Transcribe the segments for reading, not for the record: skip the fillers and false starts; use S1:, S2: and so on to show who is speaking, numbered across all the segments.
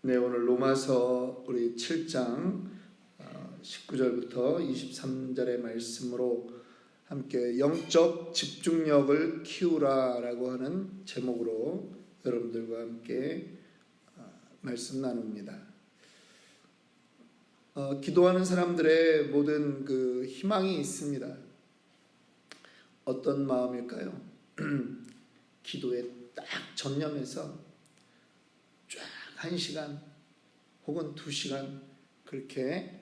S1: 네, 오늘 로마서 우리 7장 19절부터 23절의 말씀으로 함께 영적 집중력을 키우라라고 하는 제목으로 여러분들과 함께 말씀 나눕니다. 기도하는 사람들의 모든 그 희망이 있습니다. 어떤 마음일까요? 기도에 딱 전념해서 쫙 1시간 혹은 2시간 그렇게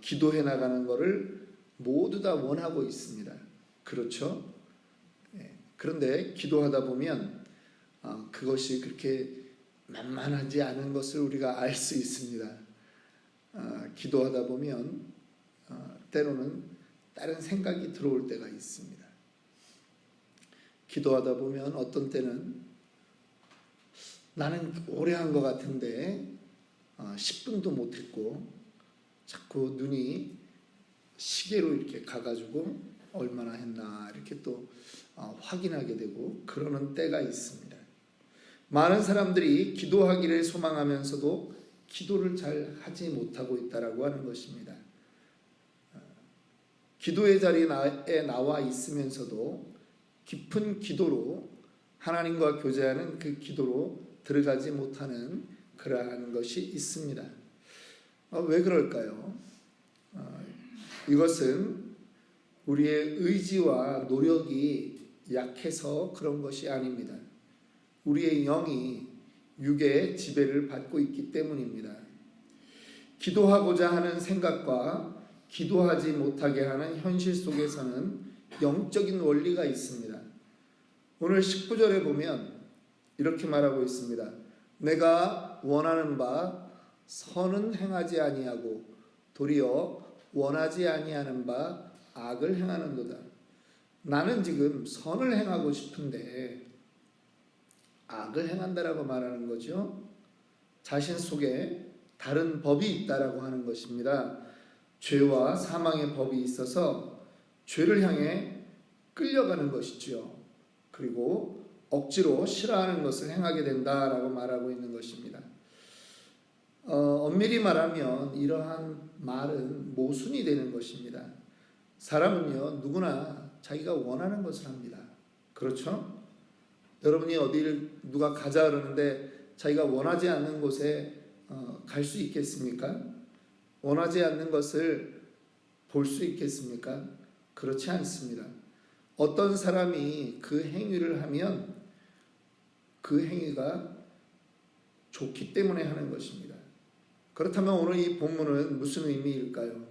S1: 기도해 나가는 것을 모두 다 원하고 있습니다. 그렇죠? 그런데 기도하다 보면 그것이 그렇게 만만하지 않은 것을 우리가 알 수 있습니다. 기도하다 보면 때로는 다른 생각이 들어올 때가 있습니다. 기도하다 보면 어떤 때는 나는 오래 한 것 같은데 10분도 못했고 자꾸 눈이 시계로 이렇게 가가지고 얼마나 했나 이렇게 또 확인하게 되고 그러는 때가 있습니다. 많은 사람들이 기도하기를 소망하면서도 기도를 잘 하지 못하고 있다라고 하는 것입니다. 기도의 자리에 나와 있으면서도 깊은 기도로 하나님과 교제하는 그 기도로 들어가지 못하는 그러한 것이 있습니다. 왜 그럴까요? 이것은 우리의 의지와 노력이 약해서 그런 것이 아닙니다. 우리의 영이 육의 지배를 받고 있기 때문입니다. 기도하고자 하는 생각과 기도하지 못하게 하는 현실 속에서는 영적인 원리가 있습니다. 오늘 19절에 보면 이렇게 말하고 있습니다. 내가 원하는 바 선은 행하지 아니하고 도리어 원하지 아니하는 바 악을 행하는도다. 나는 지금 선을 행하고 싶은데 악을 행한다라고 말하는 거죠. 자신 속에 다른 법이 있다라고 하는 것입니다. 죄와 사망의 법이 있어서 죄를 향해 끌려가는 것이죠. 그리고 억지로 싫어하는 것을 행하게 된다라고 말하고 있는 것입니다. 엄밀히 말하면 이러한 말은 모순이 되는 것입니다. 사람은요 누구나 자기가 원하는 것을 합니다. 그렇죠? 여러분이 어디를 누가 가자 그러는데 자기가 원하지 않는 곳에 갈 수 있겠습니까? 원하지 않는 것을 볼 수 있겠습니까? 그렇지 않습니다. 어떤 사람이 그 행위를 하면 그 행위가 좋기 때문에 하는 것입니다. 그렇다면 오늘 이 본문은 무슨 의미일까요?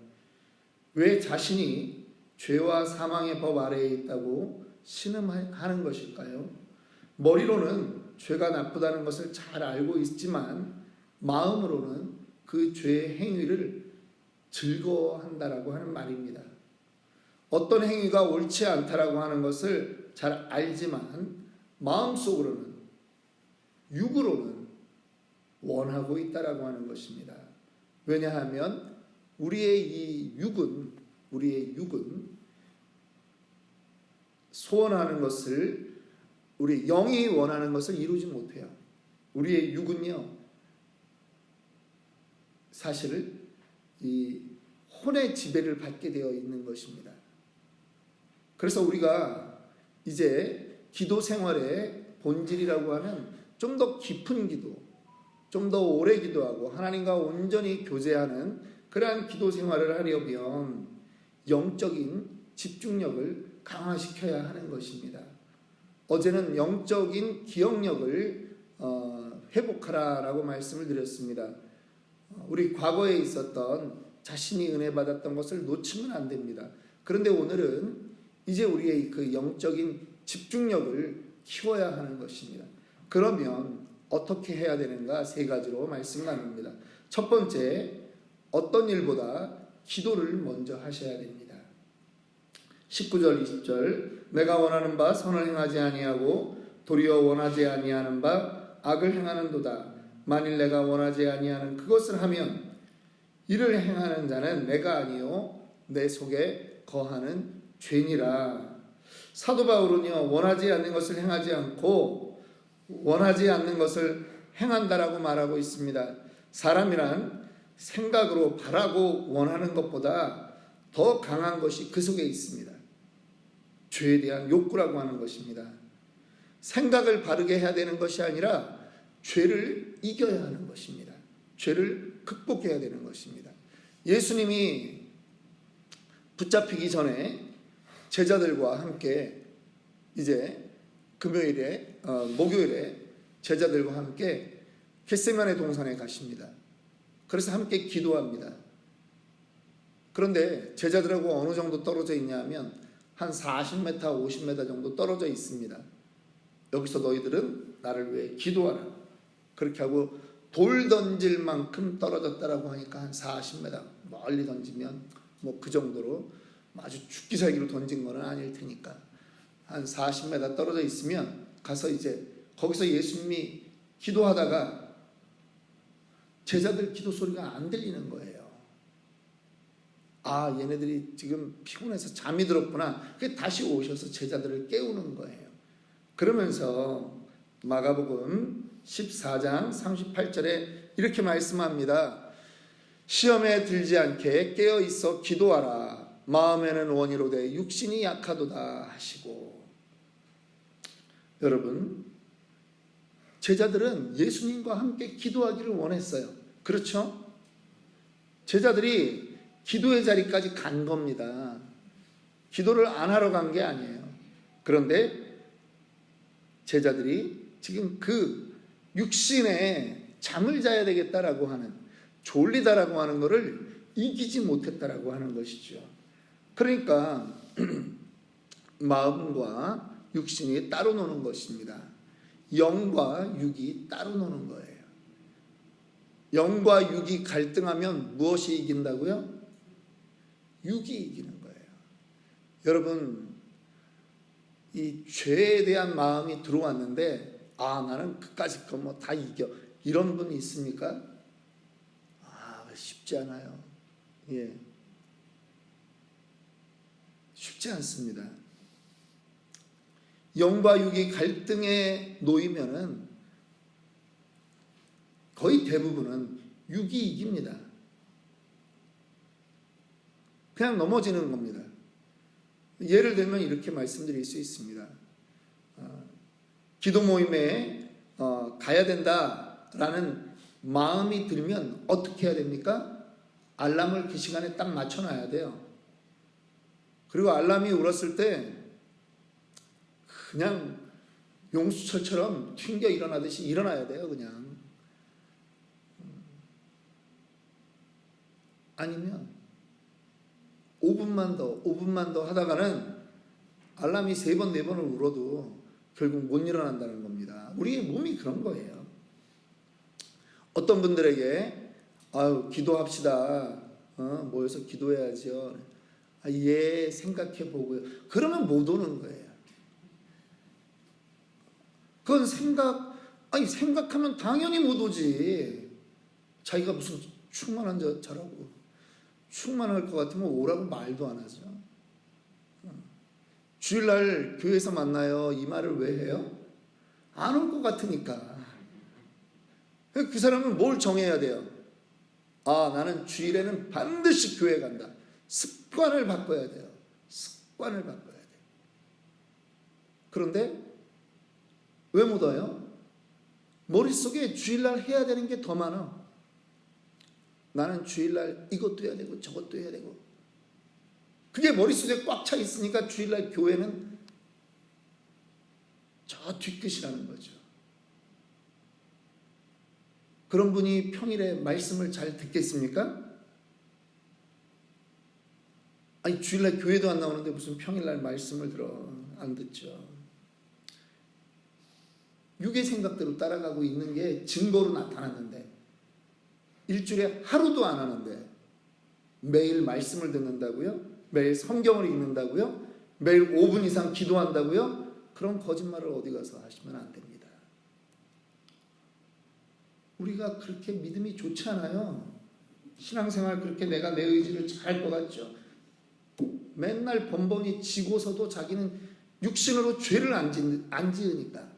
S1: 왜 자신이 죄와 사망의 법 아래에 있다고 신음하는 것일까요? 머리로는 죄가 나쁘다는 것을 잘 알고 있지만 마음으로는 그 죄의 행위를 즐거워한다라고 하는 말입니다. 어떤 행위가 옳지 않다라고 하는 것을 잘 알지만 마음속으로는 육으로는 원하고 있다라고 하는 것입니다. 왜냐하면 우리의 육은 소원하는 것을 우리 영이 원하는 것을 이루지 못해요. 우리의 육은요 사실 이 혼의 지배를 받게 되어 있는 것입니다. 그래서 우리가 이제 기도 생활의 본질이라고 하는 좀 더 깊은 기도, 좀 더 오래 기도하고 하나님과 온전히 교제하는 그러한 기도 생활을 하려면 영적인 집중력을 강화시켜야 하는 것입니다. 어제는 영적인 기억력을 회복하라라고 말씀을 드렸습니다. 우리 과거에 있었던 자신이 은혜 받았던 것을 놓치면 안 됩니다. 그런데 오늘은 이제 우리의 그 영적인 집중력을 키워야 하는 것입니다. 그러면 어떻게 해야 되는가 3가지로 말씀 나눕니다. 첫 번째, 어떤 일보다 기도를 먼저 하셔야 됩니다. 19절 20절 내가 원하는 바 선을 행하지 아니하고 도리어 원하지 아니하는 바 악을 행하는도다. 만일 내가 원하지 아니하는 그것을 하면 이를 행하는 자는 내가 아니요 내 속에 거하는 죄니라. 사도 바울은요 원하지 않는 것을 행하지 않고 원하지 않는 것을 행한다라고 말하고 있습니다. 사람이란 생각으로 바라고 원하는 것보다 더 강한 것이 그 속에 있습니다. 죄에 대한 욕구라고 하는 것입니다. 생각을 바르게 해야 되는 것이 아니라 죄를 이겨야 하는 것입니다. 죄를 극복해야 되는 것입니다. 예수님이 붙잡히기 전에 제자들과 함께 이제 목요일에 제자들과 함께 겟세마네 동산에 가십니다. 그래서 함께 기도합니다. 그런데 제자들하고 어느 정도 떨어져 있냐 하면 한 40m, 50m 정도 떨어져 있습니다. 여기서 너희들은 나를 위해 기도하라. 그렇게 하고 돌 던질 만큼 떨어졌다라고 하니까 한 40m 멀리 던지면 뭐 그 정도로 아주 죽기 살기로 던진 거는 아닐 테니까 한 40m 떨어져 있으면 가서 이제 거기서 예수님이 기도하다가 제자들 기도 소리가 안 들리는 거예요. 아, 얘네들이 지금 피곤해서 잠이 들었구나. 그게 다시 오셔서 제자들을 깨우는 거예요. 그러면서 마가복음 14장 38절에 이렇게 말씀합니다. 시험에 들지 않게 깨어 있어 기도하라. 마음에는 원이로되 육신이 약하도다 하시고. 여러분, 제자들은 예수님과 함께 기도하기를 원했어요. 그렇죠? 제자들이 기도의 자리까지 간 겁니다. 기도를 안 하러 간 게 아니에요. 그런데 제자들이 지금 그 육신에 잠을 자야 되겠다라고 하는, 졸리다라고 하는 것을 이기지 못했다라고 하는 것이죠. 그러니까 마음과 육신이 따로 노는 것입니다. 영과 육이 따로 노는 거예요. 영과 육이 갈등하면 무엇이 이긴다고요? 육이 이기는 거예요. 여러분, 이 죄에 대한 마음이 들어왔는데 나는 그까짓 거 뭐 다 이겨, 이런 분이 있습니까? 쉽지 않아요. 예, 쉽지 않습니다. 영과 육이 갈등에 놓이면은 거의 대부분은 육이 이깁니다. 그냥 넘어지는 겁니다. 예를 들면 이렇게 말씀드릴 수 있습니다. 기도 모임에 가야 된다라는 마음이 들면 어떻게 해야 됩니까? 알람을 그 시간에 딱 맞춰놔야 돼요. 그리고 알람이 울었을 때 그냥 용수철처럼 튕겨 일어나듯이 일어나야 돼요. 그냥. 아니면 5분만 더 하다가는 알람이 3번, 4번을 울어도 결국 못 일어난다는 겁니다. 우리의 몸이 그런 거예요. 어떤 분들에게 기도합시다. 모여서 기도해야죠. 예, 생각해 보고요. 그러면 못 오는 거예요. 그건 생각하면 당연히 못 오지. 자기가 무슨 충만한 자라고, 충만할 것 같으면 오라고 말도 안 하죠. 주일날 교회에서 만나요. 이 말을 왜 해요? 안 올 것 같으니까. 그 사람은 뭘 정해야 돼요? 나는 주일에는 반드시 교회 간다. 습관을 바꿔야 돼요. 습관을 바꿔야 돼요. 그런데 왜 못 와요? 머릿속에 주일날 해야 되는 게 더 많아. 나는 주일날 이것도 해야 되고 저것도 해야 되고. 그게 머릿속에 꽉 차 있으니까 주일날 교회는 저 뒤끝이라는 거죠. 그런 분이 평일에 말씀을 잘 듣겠습니까? 주일날 교회도 안 나오는데 무슨 평일날 말씀을 들어. 안 듣죠. 육의 생각대로 따라가고 있는 게 증거로 나타났는데, 일주일에 하루도 안 하는데 매일 말씀을 듣는다고요? 매일 성경을 읽는다고요? 매일 5분 이상 기도한다고요? 그런 거짓말을 어디 가서 하시면 안 됩니다. 우리가 그렇게 믿음이 좋지 않아요. 신앙생활 그렇게 내가 내 의지를 잘할 것 같죠? 맨날 번번이 지고서도 자기는 육신으로 죄를 안 지으니까.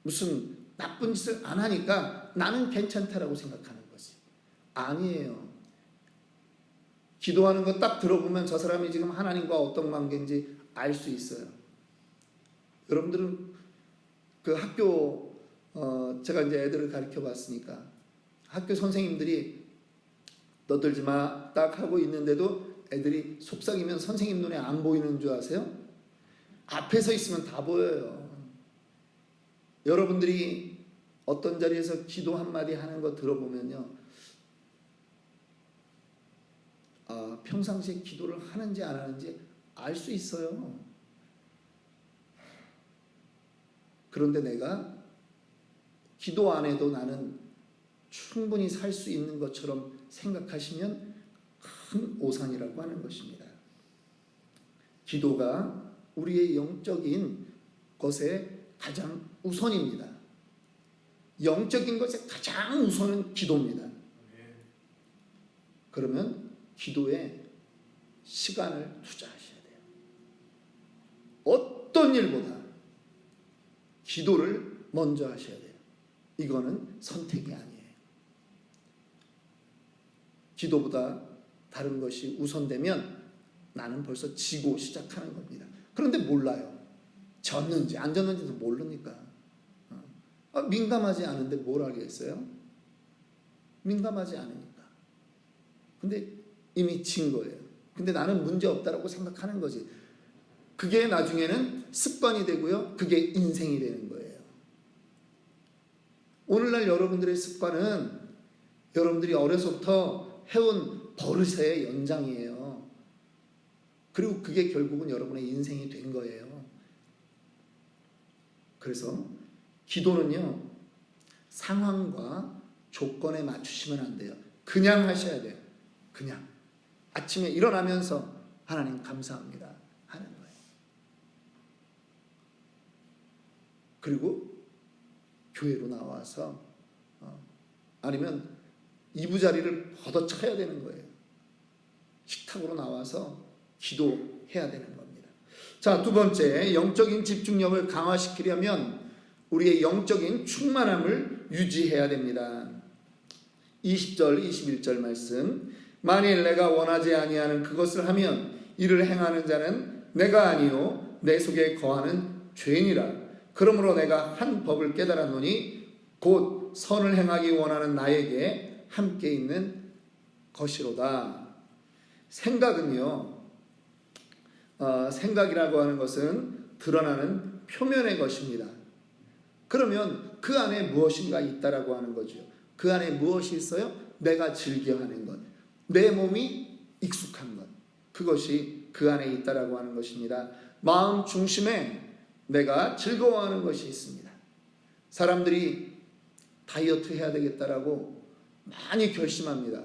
S1: 무슨 나쁜 짓을 안 하니까 나는 괜찮다라고 생각하는 거지. 아니에요. 기도하는 거 딱 들어보면 저 사람이 지금 하나님과 어떤 관계인지 알 수 있어요. 여러분들은 그 학교 제가 이제 애들을 가르쳐 봤으니까 학교 선생님들이 떠들지 마 딱 하고 있는데도 애들이 속삭이면 선생님 눈에 안 보이는 줄 아세요? 앞에 서 있으면 다 보여요. 여러분들이 어떤 자리에서 기도 한마디 하는 거 들어보면요, 평상시에 기도를 하는지 안 하는지 알 수 있어요. 그런데 내가 기도 안 해도 나는 충분히 살 수 있는 것처럼 생각하시면 큰 오산이라고 하는 것입니다. 기도가 우리의 영적인 것에 가장 우선입니다. 영적인 것에 가장 우선은 기도입니다. 그러면 기도에 시간을 투자하셔야 돼요. 어떤 일보다 기도를 먼저 하셔야 돼요. 이거는 선택이 아니에요. 기도보다 다른 것이 우선되면 나는 벌써 지고 시작하는 겁니다. 그런데 몰라요. 졌는지 안 졌는지도 모르니까. 민감하지 않은데 뭘 알겠어요? 민감하지 않으니까. 근데 이미 진 거예요. 근데 나는 문제 없다라고 생각하는 거지. 그게 나중에는 습관이 되고요. 그게 인생이 되는 거예요. 오늘날 여러분들의 습관은 여러분들이 어려서부터 해온 버릇의 연장이에요. 그리고 그게 결국은 여러분의 인생이 된 거예요. 그래서 기도는요, 상황과 조건에 맞추시면 안 돼요. 그냥 하셔야 돼요. 그냥 아침에 일어나면서 하나님 감사합니다 하는 거예요. 그리고 교회로 나와서 아니면 이부자리를 걷어차야 되는 거예요. 식탁으로 나와서 기도해야 되는 겁니다. 자, 두 번째, 영적인 집중력을 강화시키려면 우리의 영적인 충만함을 유지해야 됩니다. 20절, 21절 말씀. 만일 내가 원하지 아니하는 그것을 하면 이를 행하는 자는 내가 아니요 내 속에 거하는 죄인이라. 그러므로 내가 한 법을 깨달았노니 곧 선을 행하기 원하는 나에게 함께 있는 것이로다. 생각은요, 생각이라고 하는 것은 드러나는 표면의 것입니다. 그러면 그 안에 무엇인가 있다라고 하는 거죠. 그 안에 무엇이 있어요? 내가 즐겨하는 것, 내 몸이 익숙한 것, 그것이 그 안에 있다라고 하는 것입니다. 마음 중심에 내가 즐거워하는 것이 있습니다. 사람들이 다이어트 해야 되겠다라고 많이 결심합니다.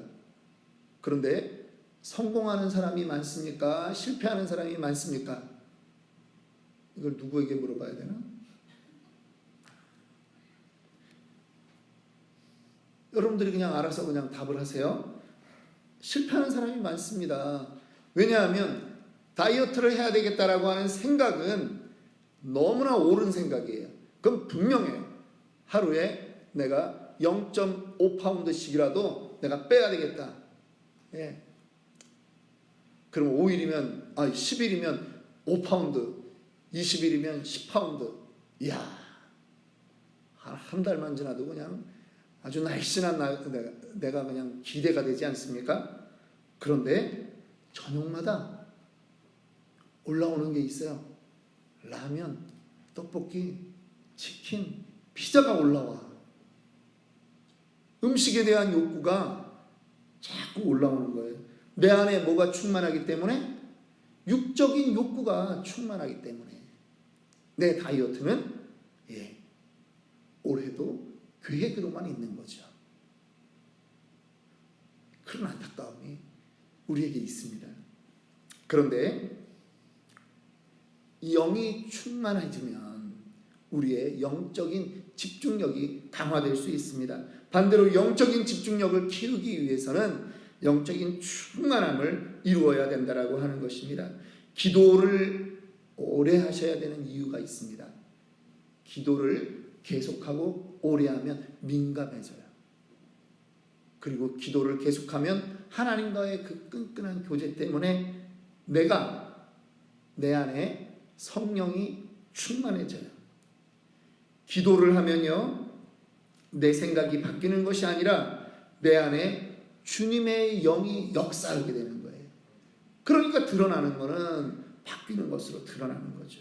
S1: 그런데 성공하는 사람이 많습니까? 실패하는 사람이 많습니까? 이걸 누구에게 물어봐야 되나? 여러분들이 그냥 알아서 그냥 답을 하세요. 실패하는 사람이 많습니다. 왜냐하면 다이어트를 해야 되겠다라고 하는 생각은 너무나 옳은 생각이에요. 그럼 분명해요. 하루에 내가 0.5파운드씩이라도 내가 빼야 되겠다. 예. 그럼 5일이면 10일이면 5파운드, 20일이면 10파운드. 이야, 한 달만 지나도 그냥 아주 날씬한 내가 그냥 기대가 되지 않습니까? 그런데 저녁마다 올라오는 게 있어요. 라면, 떡볶이, 치킨, 피자가 올라와. 음식에 대한 욕구가 자꾸 올라오는 거예요. 내 안에 뭐가 충만하기 때문에? 육적인 욕구가 충만하기 때문에. 내 다이어트는 올해도 계획으로만 있는 거죠. 그런 안타까움이 우리에게 있습니다. 그런데 영이 충만해지면 우리의 영적인 집중력이 강화될 수 있습니다. 반대로 영적인 집중력을 키우기 위해서는 영적인 충만함을 이루어야 된다라고 하는 것입니다. 기도를 오래 하셔야 되는 이유가 있습니다. 기도를 계속하고 기도도 오래 하면 민감해져요. 그리고 기도를 계속하면 하나님과의 그 끈끈한 교제 때문에 내 안에 성령이 충만해져요. 기도를 하면요, 내 생각이 바뀌는 것이 아니라 내 안에 주님의 영이 역사하게 되는 거예요. 그러니까 드러나는 것은 바뀌는 것으로 드러나는 거죠.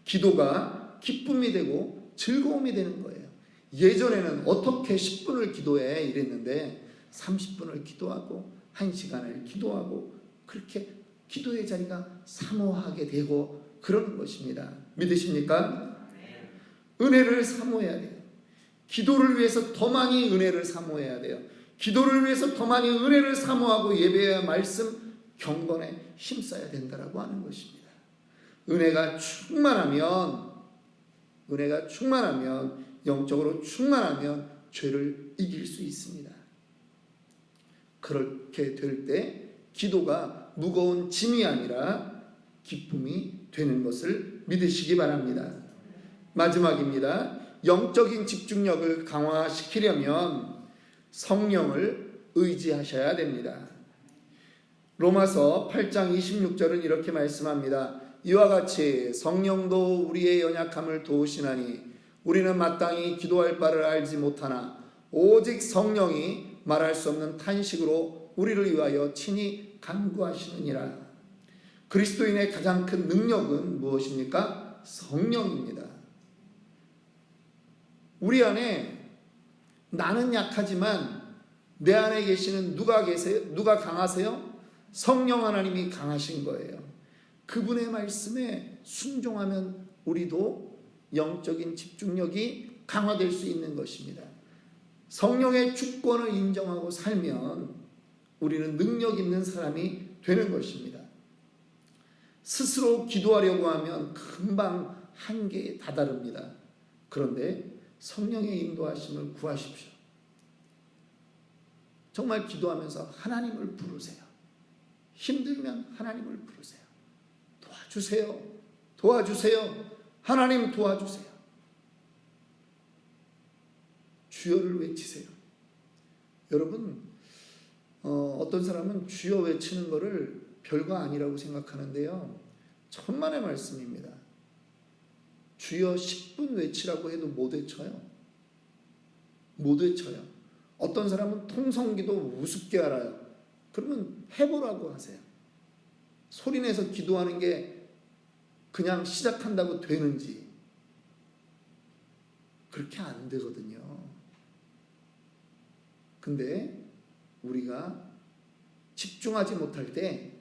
S1: 기도가 기쁨이 되고 즐거움이 되는 거예요. 예전에는 어떻게 10분을 기도해 이랬는데 30분을 기도하고 1시간을 기도하고 그렇게 기도의 자리가 사모하게 되고 그러는 것입니다. 믿으십니까? 은혜를 사모해야 돼요. 기도를 위해서 더 많이 은혜를 사모해야 돼요. 기도를 위해서 더 많이 은혜를 사모하고 예배와 말씀, 경건에 힘써야 된다라고 하는 것입니다. 은혜가 충만하면 영적으로 충만하면 죄를 이길 수 있습니다. 그렇게 될 때 기도가 무거운 짐이 아니라 기쁨이 되는 것을 믿으시기 바랍니다. 마지막입니다. 영적인 집중력을 강화시키려면 성령을 의지하셔야 됩니다. 로마서 8장 26절은 이렇게 말씀합니다. 이와 같이 성령도 우리의 연약함을 도우시나니 우리는 마땅히 기도할 바를 알지 못하나 오직 성령이 말할 수 없는 탄식으로 우리를 위하여 친히 간구하시느니라. 그리스도인의 가장 큰 능력은 무엇입니까? 성령입니다. 우리 안에 나는 약하지만 내 안에 계시는 누가 계세요? 누가 강하세요? 성령 하나님이 강하신 거예요. 그분의 말씀에 순종하면 우리도 영적인 집중력이 강화될 수 있는 것입니다. 성령의 주권을 인정하고 살면 우리는 능력 있는 사람이 되는 것입니다. 스스로 기도하려고 하면 금방 한계에 다다릅니다. 그런데 성령의 인도하심을 구하십시오. 정말 기도하면서 하나님을 부르세요. 힘들면 하나님을 부르세요. 도와주세요. 도와주세요. 하나님 도와주세요. 주여를 외치세요. 여러분, 어떤 사람은 주여 외치는 것을 별거 아니라고 생각하는데요. 천만의 말씀입니다. 주여 10분 외치라고 해도 못 외쳐요. 못 외쳐요. 어떤 사람은 통성기도 우습게 알아요. 그러면 해보라고 하세요. 소리내서 기도하는 게 그냥 시작한다고 되는지. 그렇게 안 되거든요. 근데 우리가 집중하지 못할 때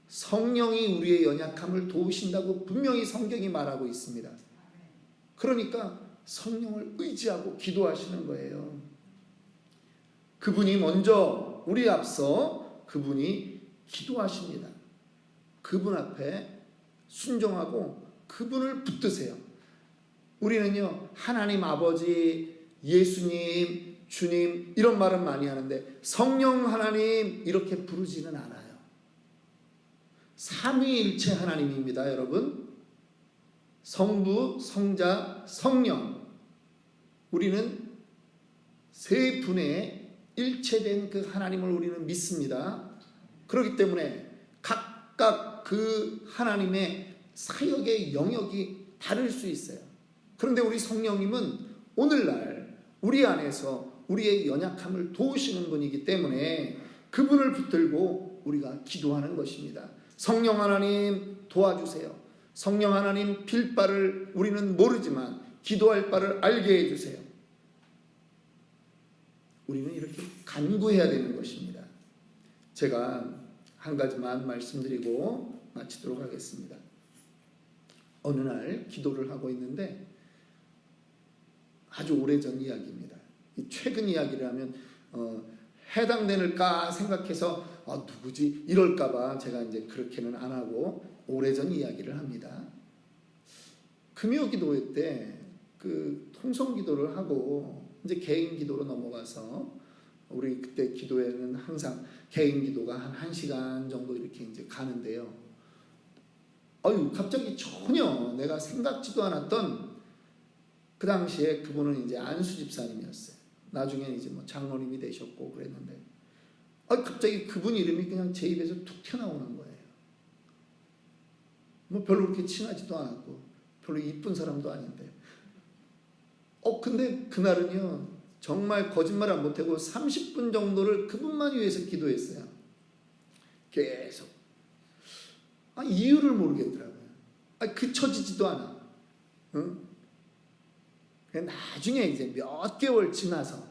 S1: 성령이 우리의 연약함을 도우신다고 분명히 성경이 말하고 있습니다. 그러니까 성령을 의지하고 기도하시는 거예요. 그분이 먼저 우리 앞서 그분이 기도하십니다. 그분 앞에 순종하고 그분을 붙드세요. 우리는요, 하나님 아버지, 예수님, 주님 이런 말은 많이 하는데 성령 하나님 이렇게 부르지는 않아요. 삼위일체 하나님입니다, 여러분. 성부, 성자, 성령. 우리는 세 분의 일체된 그 하나님을 우리는 믿습니다. 그렇기 때문에 각각 그 하나님의 사역의 영역이 다를 수 있어요. 그런데 우리 성령님은 오늘날 우리 안에서 우리의 연약함을 도우시는 분이기 때문에 그분을 붙들고 우리가 기도하는 것입니다. 성령 하나님 도와주세요. 성령 하나님 빌 바를 우리는 모르지만 기도할 바를 알게 해주세요. 우리는 이렇게 간구해야 되는 것입니다. 제가 한 가지만 말씀드리고 마치도록 하겠습니다. 어느 날 기도를 하고 있는데 아주 오래전 이야기입니다. 최근 이야기를 하면 해당되는가 생각해서 누구지 이럴까봐 제가 이제 그렇게는 안 하고 오래전 이야기를 합니다. 금요 기도회 때 그 통성 기도를 하고 이제 개인 기도로 넘어가서 우리 그때 기도회는 항상 개인 기도가 한 1시간 정도 이렇게 이제 가는데요. 갑자기 전혀 내가 생각지도 않았던 그 당시에 그분은 이제 안수 집사님이었어요. 나중에 이제 뭐 장로님이 되셨고 그랬는데, 갑자기 그분 이름이 그냥 제 입에서 툭 튀어나오는 거예요. 뭐 별로 그렇게 친하지도 않았고, 별로 이쁜 사람도 아닌데. 근데 그날은요, 정말 거짓말 안 못하고 30분 정도를 그분만 위해서 기도했어요. 계속. 이유를 모르겠더라고요. 그쳐지지도 않아. 응? 나중에 이제 몇 개월 지나서,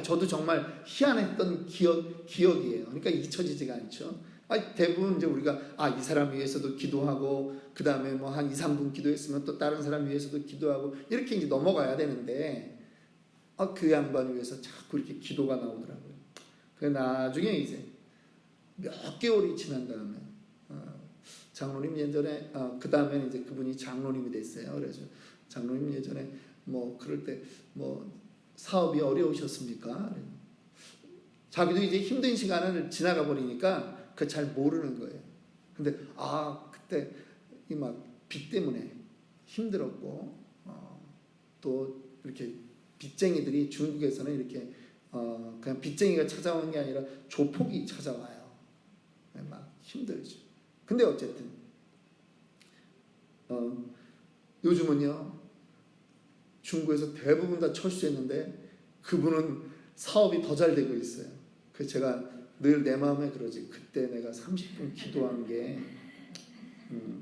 S1: 저도 정말 희한했던 기억이에요. 그러니까 잊혀지지가 않죠. 대부분 이제 우리가 이 사람 위해서도 기도하고, 그 다음에 뭐 한 2, 3분 기도했으면 또 다른 사람 위해서도 기도하고, 이렇게 이제 넘어가야 되는데, 그 양반 위해서 자꾸 이렇게 기도가 나오더라고요. 나중에 이제 몇 개월이 지난 다음에, 장로님 예전에, 그 다음에 이제 그분이 장로님이 됐어요. 그래서 장로님 예전에 뭐 그럴 때 뭐 사업이 어려우셨습니까? 자기도 이제 힘든 시간을 지나가 버리니까 그 잘 모르는 거예요. 근데 그때 이 막 빚 때문에 힘들었고, 또 이렇게 빚쟁이들이 중국에서는 이렇게 그냥 빚쟁이가 찾아오는 게 아니라 조폭이 찾아와요. 막 힘들죠. 근데 어쨌든 요즘은요, 중국에서 대부분 다 철수했는데 그분은 사업이 더 잘 되고 있어요. 그래서 제가 늘 내 마음에 그러지. 그때 내가 30분 기도한 게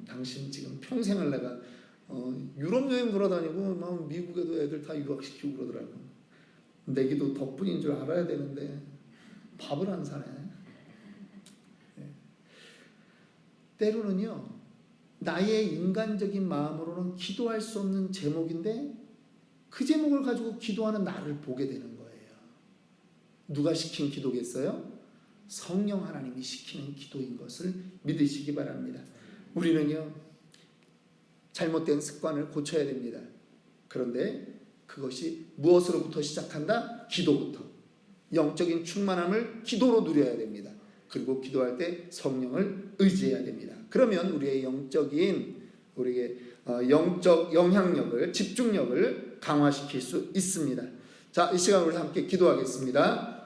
S1: 당신 지금 평생을 내가 유럽 여행 돌아다니고 막 미국에도 애들 다 유학시키고 그러더라고요. 내 기도 덕분인 줄 알아야 되는데 밥을 안 사네. 때로는요, 나의 인간적인 마음으로는 기도할 수 없는 제목인데 그 제목을 가지고 기도하는 나를 보게 되는 거예요. 누가 시킨 기도겠어요? 성령 하나님이 시키는 기도인 것을 믿으시기 바랍니다. 우리는요, 잘못된 습관을 고쳐야 됩니다. 그런데 그것이 무엇으로부터 시작한다? 기도부터. 영적인 충만함을 기도로 누려야 됩니다. 그리고 기도할 때 성령을 의지해야 됩니다. 그러면 우리의 우리의 영적 영향력을, 집중력을 강화시킬 수 있습니다. 자, 이 시간 우리 함께 기도하겠습니다.